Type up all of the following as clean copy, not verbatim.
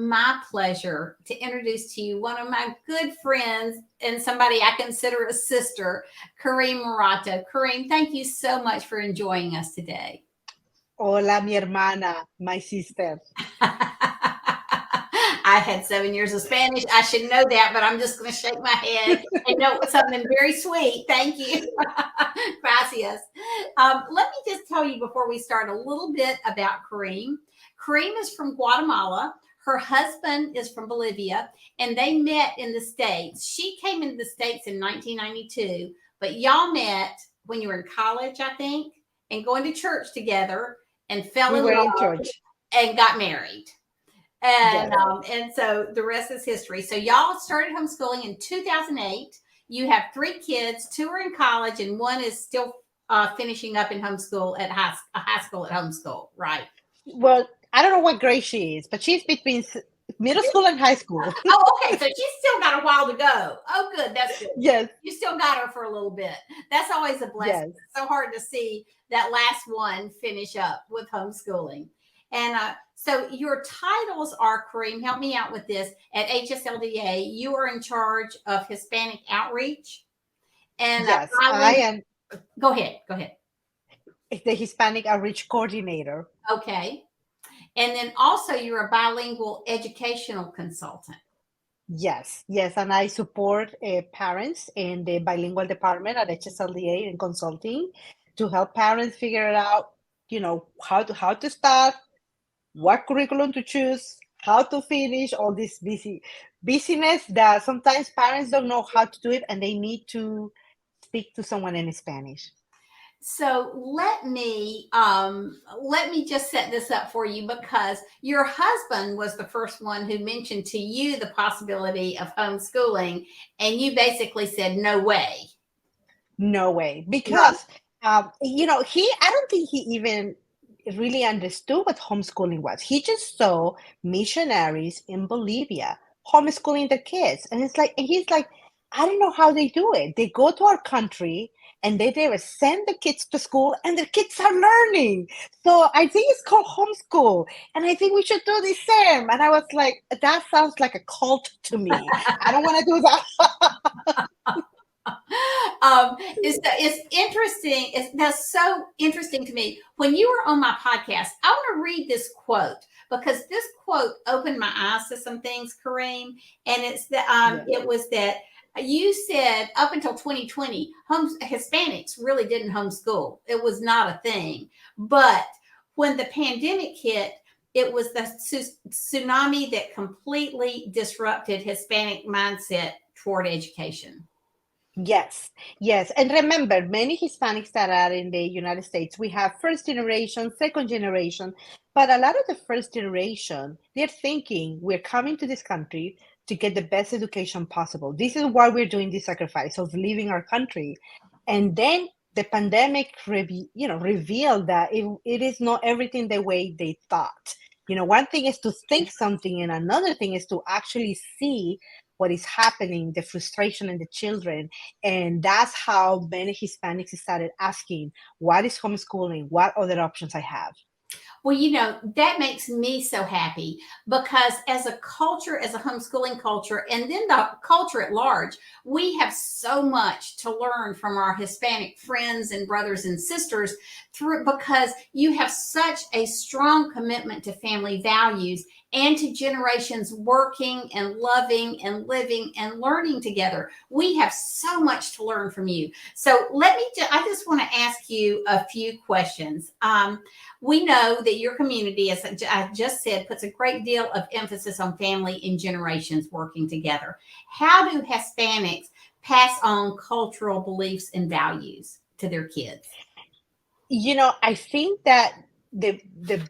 my pleasure to introduce to you one of my good friends and somebody I consider a sister, Karim Morato. Karim, thank you so much for enjoying us today. Hola, mi hermana, my sister. I had 7 years of Spanish. I should know that, but I'm just going to shake my head and know it was something very sweet. Thank you. Gracias. Let me just tell you before we start a little bit about Karim. Karim is from Guatemala. Her husband is from Bolivia, and they met in the States. She came into the States in 1992, but y'all met when you were in college, I think, and going to church together and fell We in were in love church. and got married. And Yes. and so the rest is history. So y'all started homeschooling in 2008. You have 3 kids, 2 are in college, and 1 is still finishing up in homeschool at high school at homeschool, right? Well, I don't know what grade she is, but she's between middle school and high school. Oh, okay. So she's still got a while to go. Oh, good. That's good. Yes, You still got her for a little bit. That's always a blessing. yes. It's so hard to see that last one finish up with homeschooling. And so your titles are, Kareem, help me out with this. At HSLDA, you are in charge of Hispanic outreach and Yes, I bilingual. am Go ahead. Go ahead. the Hispanic Outreach Coordinator. Okay. And then also you're a bilingual educational consultant. Yes, yes, and I support parents in the bilingual department at HSLDA in consulting to help parents figure it out, how to start, what curriculum to choose, how to finish all this busyness that sometimes parents don't know how to do it and they need to speak to someone in Spanish. So let me just set this up for you because your husband was the first one who mentioned to you the possibility of homeschooling, and you basically said no way. No way. Right. Because, I don't think he even really understood what homeschooling was. He just saw missionaries in Bolivia homeschooling their kids. And he's like, I don't know how they do it. They go to our country and they send the kids to school and the kids are learning. So I think it's called homeschool. And I think we should do the same. And I was like, that sounds like a cult to me. I don't want to do that. It's interesting. That's so interesting to me. When you were on my podcast, I want to read this quote because this quote opened my eyes to some things, Kareem. And it's that Yeah. it was that you said up until 2020, Hispanics really didn't homeschool. It was not a thing. But when the pandemic hit, it was the tsunami that completely disrupted Hispanic mindset toward education. Yes, yes. And remember, many Hispanics that are in the United States, we have first generation, second generation, but a lot of the first generation, they're thinking we're coming to this country to get the best education possible. This is why we're doing this sacrifice of leaving our country. And then the pandemic, revealed that it is not everything the way they thought. One thing is to think something, and another thing is to actually see what is happening, the frustration in the children. And that's how many Hispanics started asking, what is homeschooling? What other options I have? Well, that makes me so happy because as a culture, as a homeschooling culture, and then the culture at large, we have so much to learn from our Hispanic friends and brothers and sisters because you have such a strong commitment to family values and to generations working and loving and living and learning together. We have so much to learn from you. So I just want to ask you a few questions. We know that your community, as I just said, puts a great deal of emphasis on family and generations working together. How do Hispanics pass on cultural beliefs and values to their kids? I think that the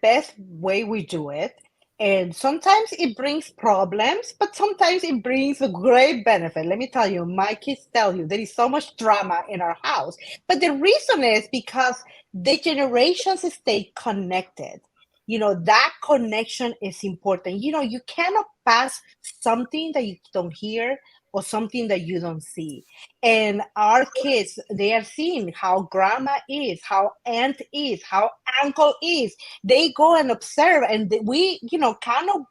best way we do it, and sometimes it brings problems, but sometimes it brings a great benefit. Let me tell you, my kids tell you there is so much drama in our house. But the reason is because the generations stay connected. That connection is important. You cannot pass something that you don't hear or something that you don't see. And our kids, they are seeing how grandma is, how aunt is, how uncle is. They go and observe, and we, kind of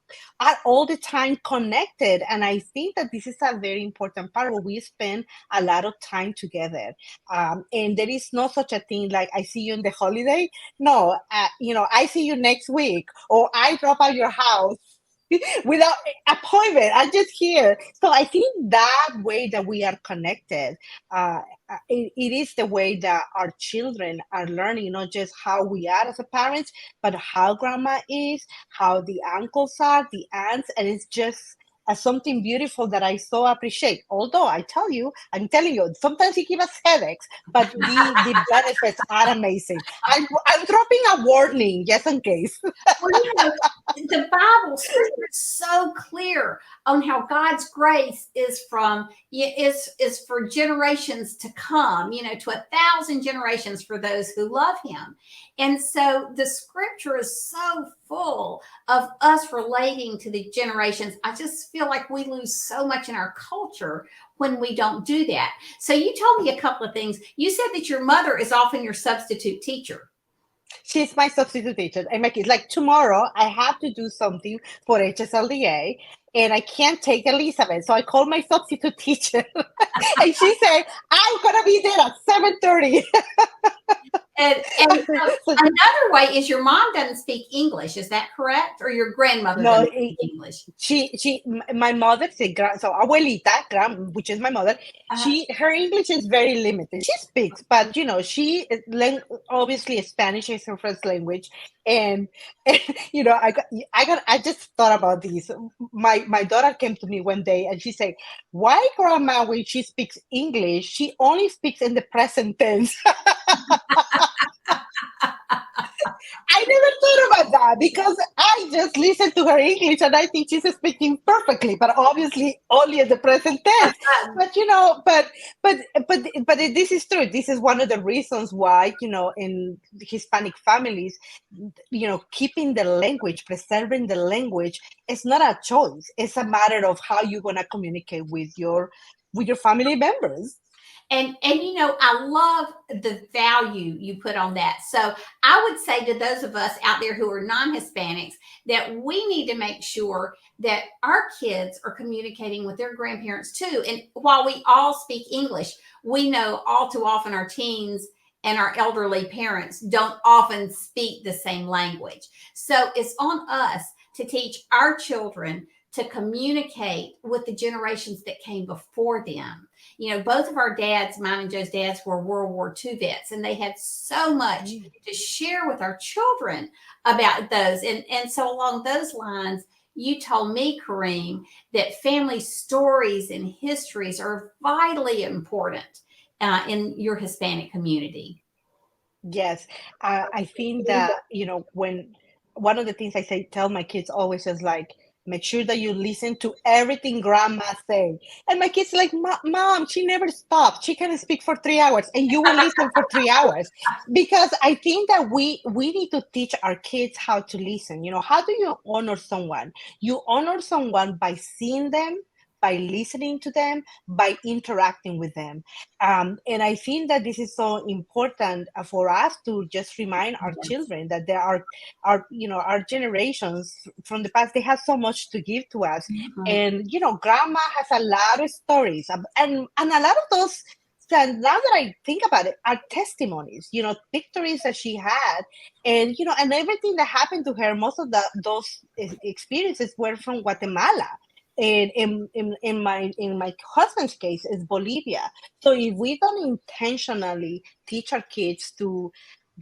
are all the time connected. And I think that this is a very important part where we spend a lot of time together. And there is no such a thing like I see you in the holiday. No, I see you next week, or I drop out your house without appointment. I'm just here. So I think that way that we are connected, uh, it is the way that our children are learning, not just how we are as a parents, but how grandma is, how the uncles are, the aunts, and it's just something beautiful that I so appreciate. Although I'm telling you, sometimes it gives us headaches, but the benefits are amazing. I'm dropping a warning just in case. Well, the Bible scripture is so clear on how God's grace is for generations to come, to 1,000 generations for those who love him. And so the scripture is so full of us relating to the generations. I just feel like we lose so much in our culture when we don't do that. So you told me a couple of things. You said that your mother is often your substitute teacher. She's my substitute teacher. And my kids, like tomorrow, I have to do something for HSLDA, and I can't take Elizabeth. So I called my substitute teacher, and she said, I'm going to be there at 7:30. And another way is your mom doesn't speak English. Is that correct? Or your grandmother No, doesn't speak English? my mother, so abuelita, which is my mother, her English is very limited. She speaks, but obviously Spanish is her first language, and I just thought about this. My daughter came to me one day and she said, "Why, grandma, when she speaks English, she only speaks in the present tense?" I never thought about that because I just listened to her English and I think she's speaking perfectly, but obviously only in the present tense. But but this is true. This is one of the reasons why in Hispanic families, keeping the language, preserving the language, is not a choice. It's a matter of how you're gonna communicate with your family members. And I love the value you put on that. So I would say to those of us out there who are non-Hispanics that we need to make sure that our kids are communicating with their grandparents too. And while we all speak English, we know all too often our teens and our elderly parents don't often speak the same language. So it's on us to teach our children to communicate with the generations that came before them. Both of our dads, mine and Joe's dads, were World War II vets, and they had so much to share with our children about those. And so along those lines, you told me, Kareem, that family stories and histories are vitally important in your Hispanic community. Yes, I think that when one of the things tell my kids always is like, make sure that you listen to everything grandma say. And my kids like, Mom, she never stopped. She can speak for 3 hours, and you will listen for 3 hours. Because I think that we need to teach our kids how to listen. How do you honor someone? You honor someone by seeing them, by listening to them, by interacting with them. And I think that this is so important for us to just remind our children that there are our generations from the past, they have so much to give to us. And grandma has a lot of stories, and a lot of those. And now that I think about it, are testimonies, victories that she had, and and everything that happened to her. Most of those experiences were from Guatemala. And in my husband's case, is Bolivia. So if we don't intentionally teach our kids to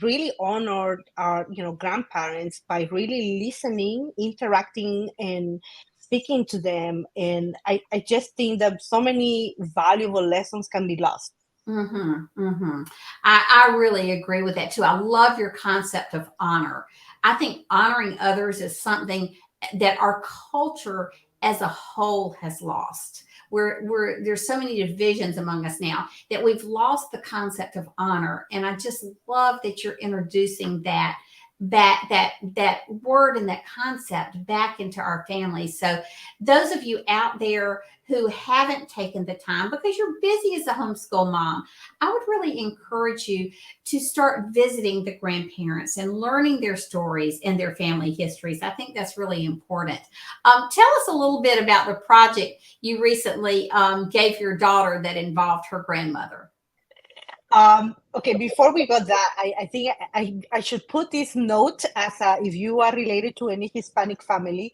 really honor our grandparents by really listening, interacting, and speaking to them, and I just think that so many valuable lessons can be lost. I really agree with that too. I love your concept of honor. I think honoring others is something that our culture as a whole has lost. There's so many divisions among us now that we've lost the concept of honor. And I just love that you're introducing that that word and that concept back into our families. So those of you out there who haven't taken the time because you're busy as a homeschool mom, I would really encourage you to start visiting the grandparents and learning their stories and their family histories. I think that's really important. Tell us a little bit about the project you recently gave your daughter that involved her grandmother. Okay, before we go that, I think I should put this note as if you are related to any Hispanic family,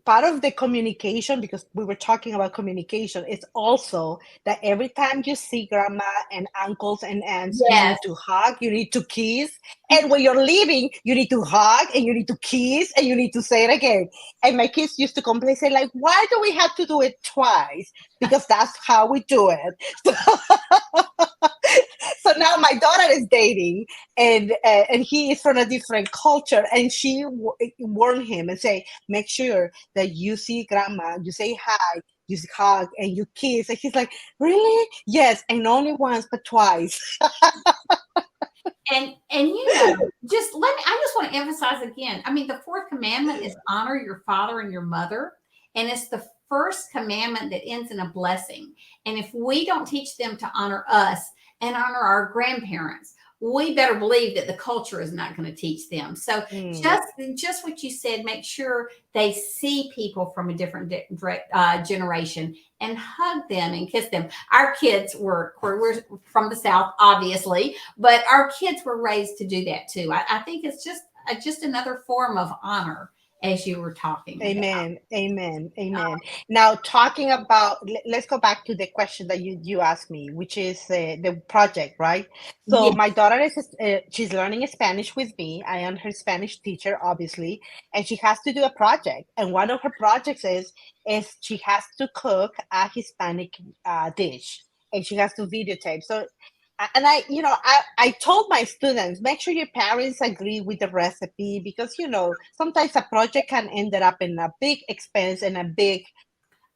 part of the communication, because we were talking about communication, is also that every time you see grandma and uncles and aunts, you Yes. need to hug, you need to kiss. And when you're leaving, you need to hug and you need to kiss and you need to say it again. And my kids used to complain, say, like, why do we have to do it twice? Because that's how we do it. So now my daughter is dating, and he is from a different culture, and she warned him and say, make sure that you see grandma, you say hi, you hug, and you kiss. And he's like, really? Yes, and only once, but twice. And you know, just let me, I just want to emphasize again. I mean, the fourth commandment is honor your father and your mother. And it's the first commandment that ends in a blessing. And if we don't teach them to honor us and honor our grandparents, we better believe that the culture is not going to teach them. So Mm. just what you said, make sure they see people from a different generation and hug them and kiss them. Our kids we're from the South, obviously, but our kids were raised to do that too. I think it's just another form of honor, as you were talking about. Amen. Amen. Amen. Now, talking about, let's go back to the question that you asked me, which is the project, right? So Yeah. my daughter is she's learning Spanish with me. I am her Spanish teacher, obviously, and she has to do a project. And one of her projects is she has to cook a Hispanic dish, and she has to videotape. So and I told my students, make sure your parents agree with the recipe, because sometimes a project can end up in a big expense and a big,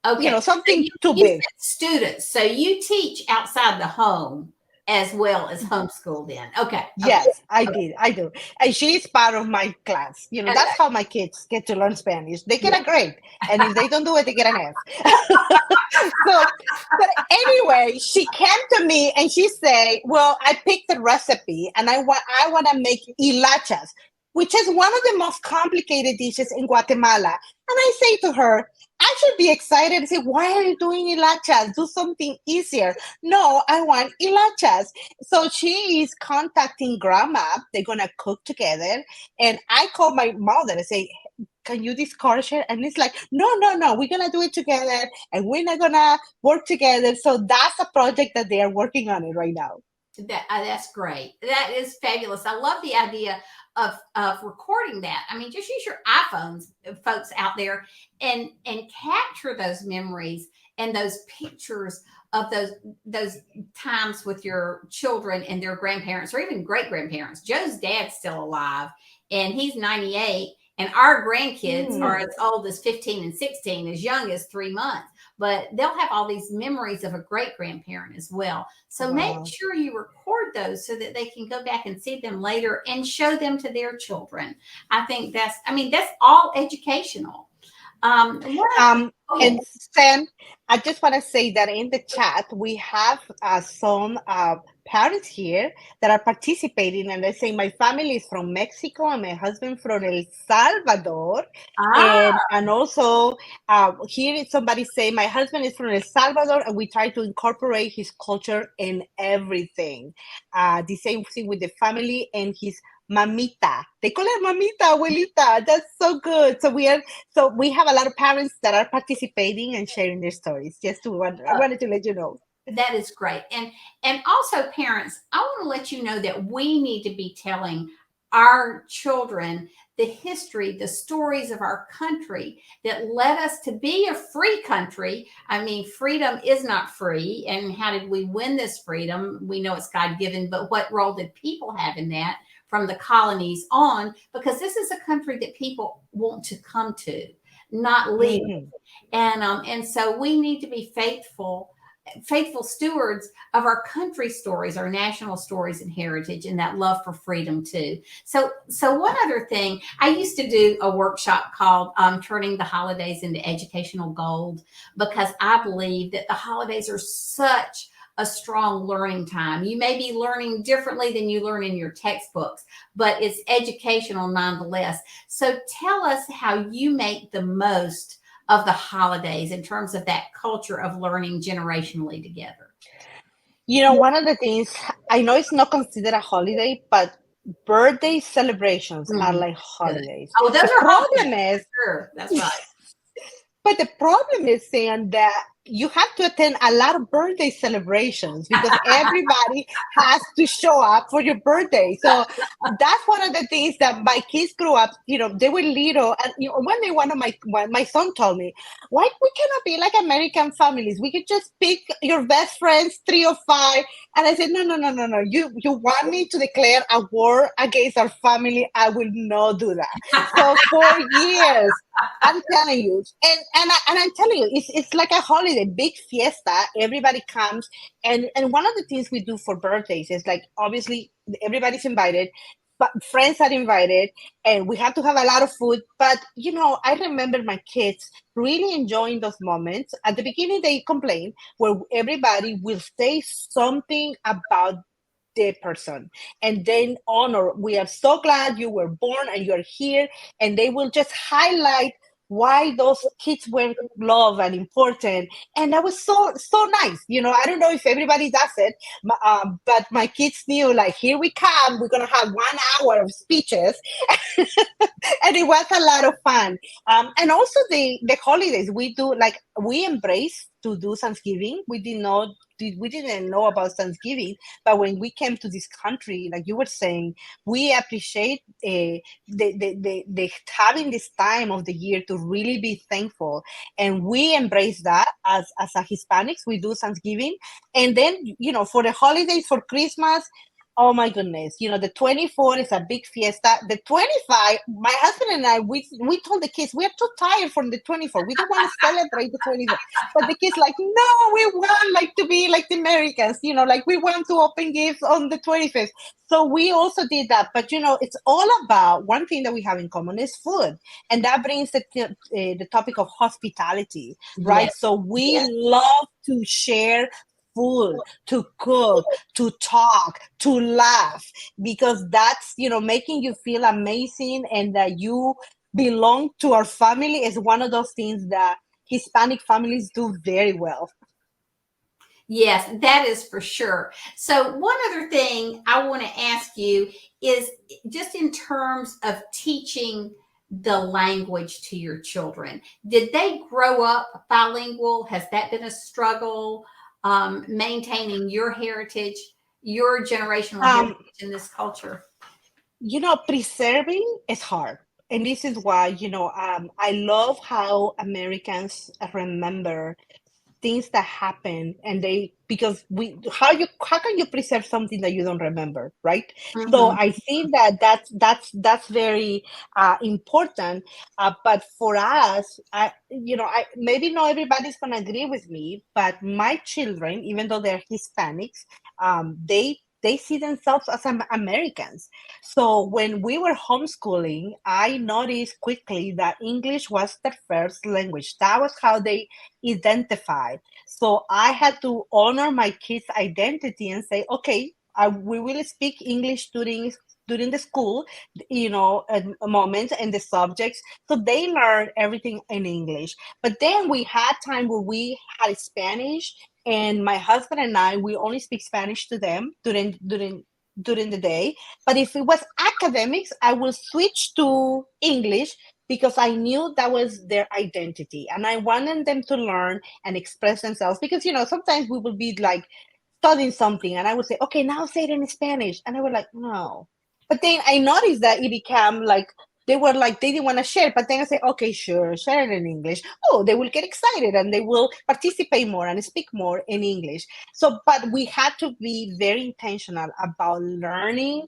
Okay. So something too you big. said students. So you teach outside the home as well as homeschool then. Okay. Okay. Yes, I did. I do. And she is part of my class. That's Okay. how my kids get to learn Spanish. They get Yeah. a grade. And if they don't do it, they get an F. So, but anyway, she came to me and she said, well, I picked the recipe and I want to make hilachas, which is one of the most complicated dishes in Guatemala. And I say to her, I should be excited and say, why are you doing hilachas? Do something easier. No, I want hilachas. So she is contacting grandma. They're going to cook together. And I call my mother and say, can you discourage her? And it's like, no, no, no, we're going to do it together and we're not going to work together. So that's a project that they are working on it right now. That's great. That is fabulous. I love the idea of recording that. I mean, just use your iPhones, folks out there, and capture those memories and those pictures of those times with your children and their grandparents or even great grandparents. Joe's dad's still alive, and he's 98. And our grandkids are as old as 15 and 16, as young as 3 months. But they'll have all these memories of a great grandparent as well. So make Wow. sure you record those so that they can go back and see them later and show them to their children. That's all educational. Oh, yeah. And Sam, I just want to say that in the chat, we have some parents here that are participating, and they say, my family is from Mexico and my husband from El Salvador. Ah, And also, here is somebody saying, my husband is from El Salvador, and we try to incorporate his culture in everything. The same thing with the family and his mamita. They call her mamita, abuelita. That's so good. So we have a lot of parents that are participating and sharing their stories. I wanted to let you know. that is great. And also parents, I want to let you know that we need to be telling our children the history, the stories of our country that led us to be a free country. I mean, freedom is not free. And how did we win this freedom? We know it's God given, but what role did people have in that from the colonies on? Because this is a country that people want to come to, not leave. Mhm. And so we need to be faithful faithful stewards of our country stories, our national stories and heritage, and that love for freedom too. So one other thing, I used to do a workshop called "Turning the Holidays into Educational Gold" because I believe that the holidays are such a strong learning time. You may be learning differently than you learn in your textbooks, but it's educational nonetheless. So tell us how you make the most of the holidays in terms of that culture of learning generationally together. One of the things, I know it's not considered a holiday, but birthday celebrations are Mm, like good. holidays. Oh, those The are holidays. problem is, Sure, that's right. but the problem is saying that you have to attend a lot of birthday celebrations because everybody has to show up for your birthday. So that's one of the things that my kids grew up. They were little, and one day my son told me, "Why we cannot be like American families? We could just pick your best friends, 3 or 5." And I said, "No, no, no, no, no. You want me to declare a war against our family? I will not do that." So for years. I'm telling you, and I'm telling you, it's like a holiday, big fiesta. Everybody comes, and one of the things we do for birthdays is like obviously everybody's invited, but friends are invited, and we have to have a lot of food. But I remember my kids really enjoying those moments. At the beginning, they complain where everybody will say something about the person and then honor, we are so glad you were born and you're here, and they will just highlight why those kids were loved and important. And that was so nice. I don't know if everybody does it, but my kids knew, like, here we come, we're gonna have 1 hour of speeches. And it was a lot of fun. And also the holidays, we embrace to do Thanksgiving. We didn't know about Thanksgiving, but when we came to this country, like you were saying, we appreciate the having this time of the year to really be thankful, and we embrace that as a Hispanics. We do Thanksgiving, and then for the holidays, for Christmas. Oh my goodness. The 24th is a big fiesta. The 25, my husband and I, we told the kids, we're too tired from the 24th. We don't want to celebrate the 24th. But the kids like, no, we want like to be like the Americans, like we want to open gifts on the 25th. So we also did that. But it's all about one thing that we have in common is food. And that brings the topic of hospitality, Yes. right? So we love to share food, to cook, to talk, to laugh, because that's, making you feel amazing and that you belong to our family is one of those things that Hispanic families do very well. Yes, that is for sure. So, one other thing I want to ask you is just in terms of teaching the language to your children. Did they grow up bilingual? Has that been a struggle maintaining your heritage, your generational heritage Um, in this culture? Preserving is hard. And this is why, I love how Americans remember things that happen, and because how can you preserve something that you don't remember, right? So Hmm. I think that that's very important. But for us, I maybe not everybody's gonna agree with me, but my children, even though they're Hispanics, they see themselves as Americans. So when we were homeschooling, I noticed quickly that English was their first language. That was how they identified. So I had to honor my kids' identity and say, okay, we will speak English during the school, at moments and the subjects. So they learn everything in English. But then we had time where we had Spanish, and my husband and I, we only speak Spanish to them during the day. But if it was academics, I will switch to English because I knew that was their identity, and I wanted them to learn and express themselves. Because sometimes we will be like studying something, and I would say, "Okay, now say it in Spanish," and I was like, "No." But then I noticed that it became like they were like they didn't want to share. But then I say, "Okay, sure, share it in English." Oh, they will get excited and they will participate more and speak more in English. So, but we had to be very intentional about learning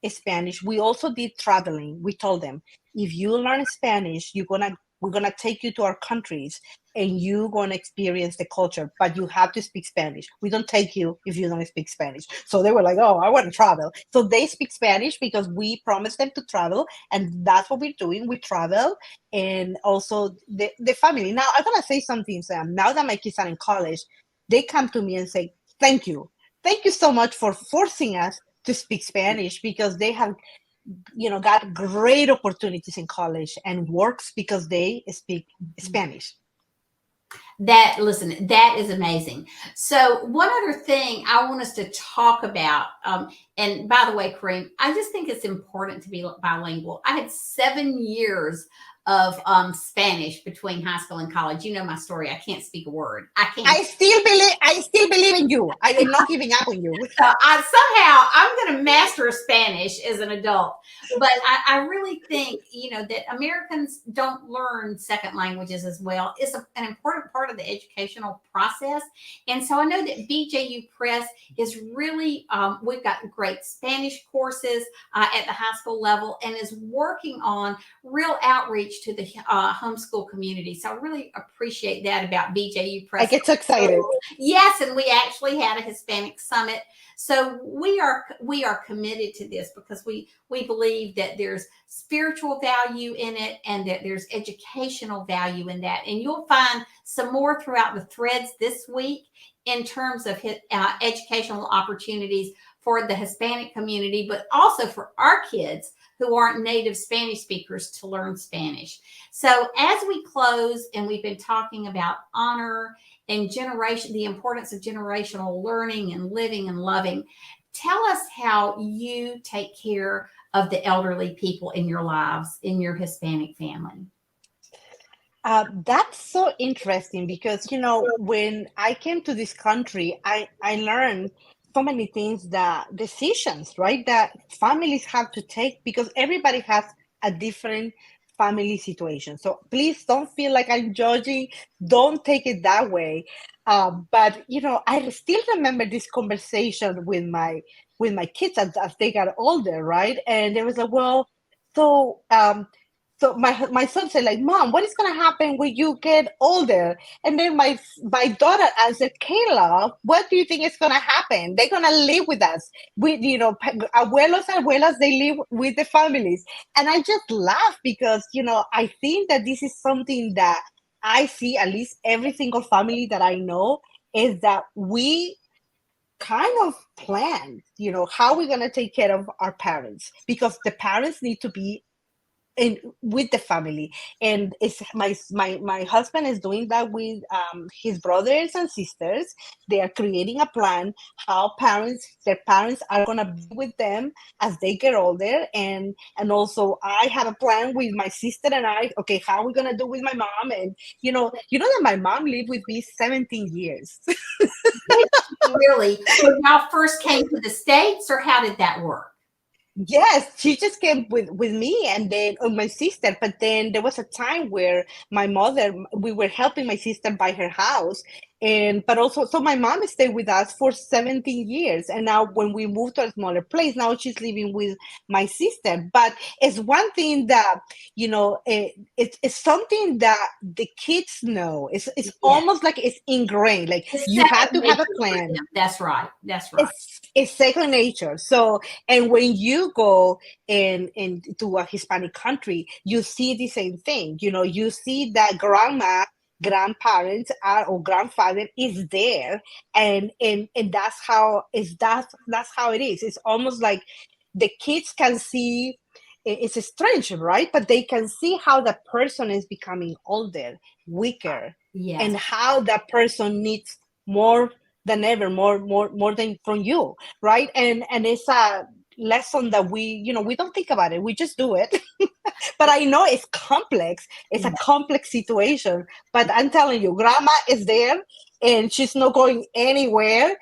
Spanish. We also did traveling. We told them, if you learn Spanish, you're gonna we're going to take you to our countries and you're going to experience the culture, but you have to speak Spanish. We don't take you if you don't speak Spanish. So they were like, oh, I want to travel. So they speak Spanish because we promised them to travel. And that's what we're doing. We travel. And also the family. Now, I'm going to say something, Sam. Now that my kids are in college, they come to me and say, thank you. Thank you so much for forcing us to speak Spanish, because they have got great opportunities in college and works because they speak Spanish. That is amazing. So one other thing I want us to talk about, and by the way, Kareem, I just think it's important to be bilingual. I had 7 years of Spanish between high school and college. You know my story. I can't speak a word. I can't. I still believe in you. I am not giving up on you. So somehow I'm going to master Spanish as an adult. But I really think, that Americans don't learn second languages as well. It's an important part of the educational process. And so I know that BJU Press is really, we've got great Spanish courses at the high school level, and is working on real outreach to the homeschool community. So I really appreciate that about BJU Press. I get so excited. Yes, and we actually had a Hispanic summit. So we are committed to this because we believe that there's spiritual value in it, and that there's educational value in that. And you'll find some more throughout the threads this week in terms of educational opportunities for the Hispanic community, but also for our kids who aren't native Spanish speakers to learn Spanish. So as we close, and we've been talking about honor and the importance of generational learning and living and loving, tell us how you take care of the elderly people in your lives, in your Hispanic family. That's so interesting because, when I came to this country, I learned so many things, that decisions, right, that families have to take, because everybody has a different family situation. So please don't feel like I'm judging. Don't take it that way. But, I still remember this conversation with my kids as they got older, right? And they was like, well, so so my son said, like, Mom, what is going to happen when you get older? And then my daughter answered, Kayla, what do you think is going to happen? They're going to live with us. Abuelos, they live with the families. And I just laugh because, I think that this is something that I see, at least every single family that I know, is that we kind of plan, how we're going to take care of our parents, because the parents need to be with the family. And it's my husband is doing that with his brothers and sisters. They are creating a plan how their parents are going to be with them as they get older. And also I have a plan with my sister and I, okay, how are we going to do with my mom? And you know that my mom lived with me 17 years. Really? When y'all first came to the States, or how did that work? Yes, she just came with me, and then my sister. But then there was a time where we were helping my sister buy her house, but also, so my mom stayed with us for 17 years, and now when we moved to a smaller place, now she's living with my sister. But it's one thing that it's something that the kids know. It's almost like it's ingrained. Like, you have to have a plan. That's right. It's second nature. So, and when you go into a Hispanic country, you see the same thing. You see that grandparents or grandfather is there, and that's how it is. It's almost like the kids can see. It's strange, right? But they can see how the person is becoming older, weaker, yes, and how that person needs more than ever, more than from you, right? And it's a lesson that we don't think about it. We just do it. But I know it's complex. It's a complex situation. But I'm telling you, grandma is there, and she's not going anywhere.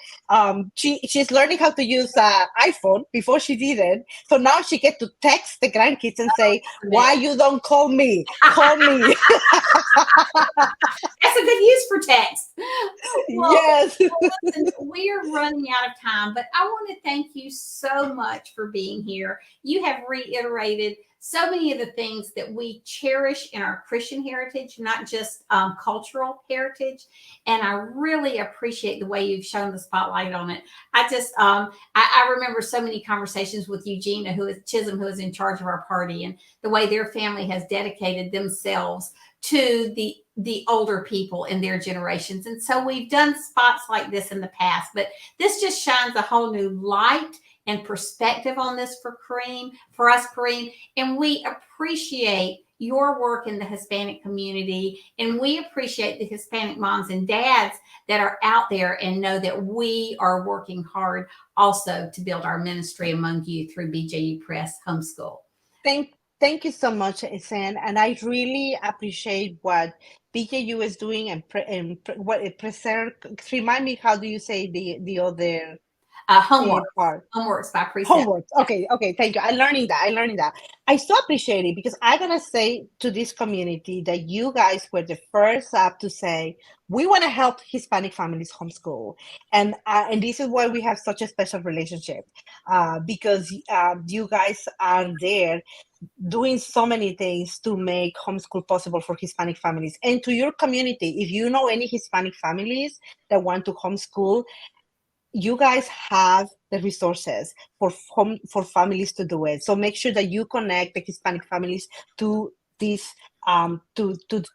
She's learning how to use iPhone before she didn't. So now she get to text the grandkids and say, "Why you don't call me? Call me." That's a good use for text. Well, Yes. listen, we are running out of time, but I want to thank you so much for being here. You have reiterated so many of the things that we cherish in our Christian heritage, not just cultural heritage. And I really appreciate the way you've shown the spotlight on it. I remember so many conversations with Eugenia, who is Chisholm, who is in charge of our party, and the way their family has dedicated themselves to the older people in their generations. And so we've done spots like this in the past, but this just shines a whole new light and perspective on this for us, Kareem. And we appreciate your work in the Hispanic community. And we appreciate the Hispanic moms and dads that are out there and know that we are working hard also to build our ministry among you through BJU Press Homeschool. Thank you so much, Zan, and I really appreciate what BJU is doing what it preserve. Remind me, how do you say the other part? Homeworks by Precept. Homework. Okay, thank you. I'm learning that. I so appreciate it, because I gotta say to this community that you guys were the first up to say we want to help Hispanic families homeschool, and this is why we have such a special relationship, because you guys are there doing so many things to make homeschool possible for Hispanic families. And to your community, if you know any Hispanic families that want to homeschool, you guys have the resources for families to do it. So make sure that you connect the Hispanic families to these to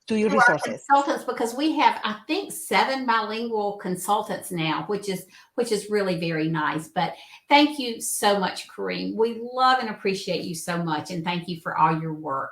your resources. Consultants, because we have, I think, 7 bilingual consultants now, which is really very nice. But thank you so much, Kareem. We love and appreciate you so much, and thank you for all your work.